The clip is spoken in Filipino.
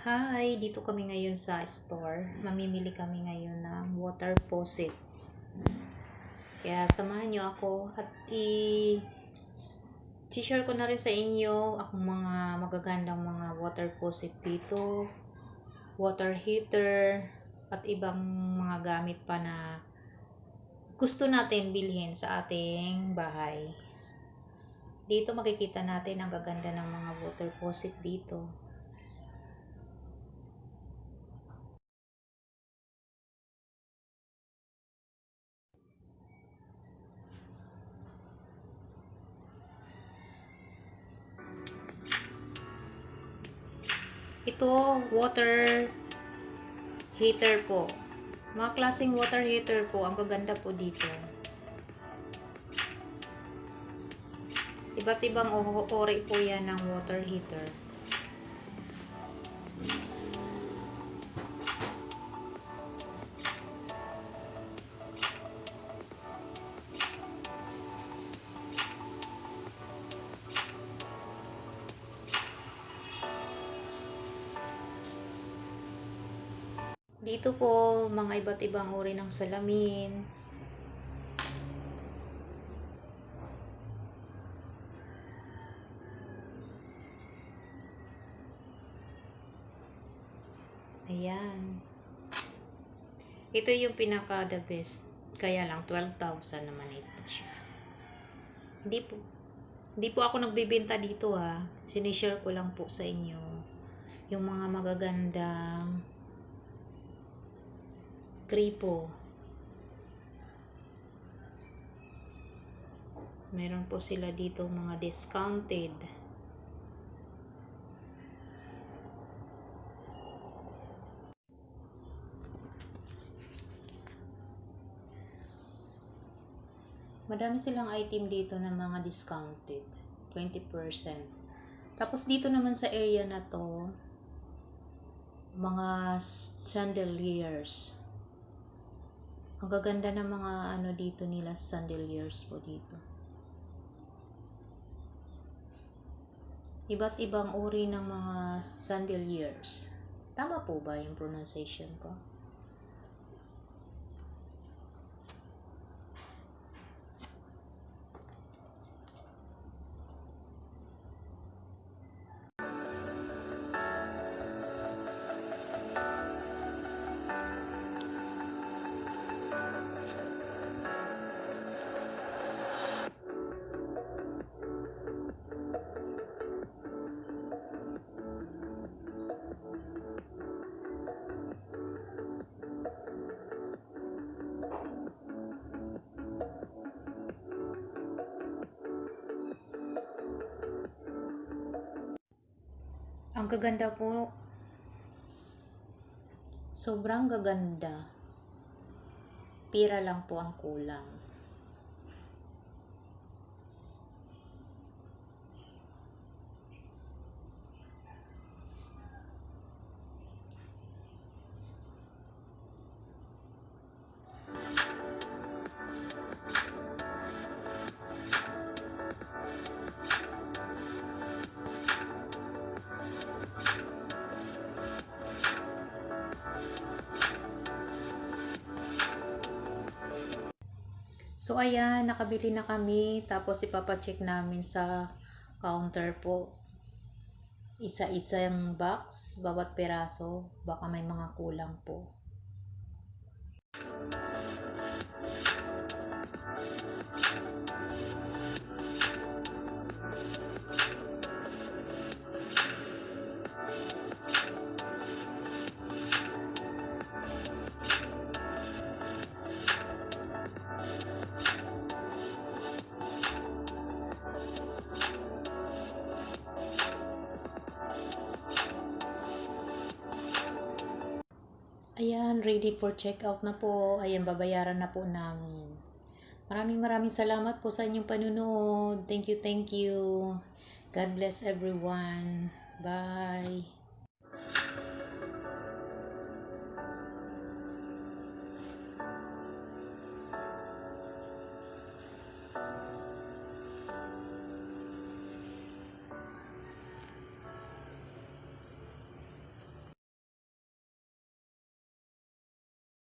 Hi, dito kami ngayon sa store. Mamimili kami ngayon ng water faucet. Kaya samahan niyo ako at i-share ko na rin sa inyo akong mga magagandang mga water faucet dito, water heater, at ibang mga gamit pa na gusto natin bilhin sa ating bahay. Dito makikita natin ang gaganda ng mga water faucet dito. Ito, water heater po. Mga klaseng water heater po. Ang gaganda po dito. Iba't ibang ori po yan ng water heater. Dito po, mga iba't ibang uri ng salamin. Ayan. Ito yung pinaka the best. Kaya lang 12,000 naman ito siya. Hindi po ako nagbebenta dito ha. Sinishare ko lang po sa inyo yung mga magagandang gripo. Meron po sila dito mga discounted. Madami silang item dito na mga discounted. 20%. Tapos dito naman sa area na to, mga chandeliers. Ang gaganda ng mga ano dito nila, chandeliers po dito. Iba't ibang uri ng mga chandeliers. Tama po ba yung pronunciation ko? Ang gaganda po. Sobrang gaganda. Pira lang po ang kulang. So ayan, nakabili na kami. Tapos ipapacheck namin sa counter po. Isa-isa yung box, bawat peraso. Baka may mga kulang po. Ayan, ready for checkout na po. Ayan, babayaran na po namin. Maraming salamat po sa inyong panunood. Thank you, thank you. God bless everyone. Bye.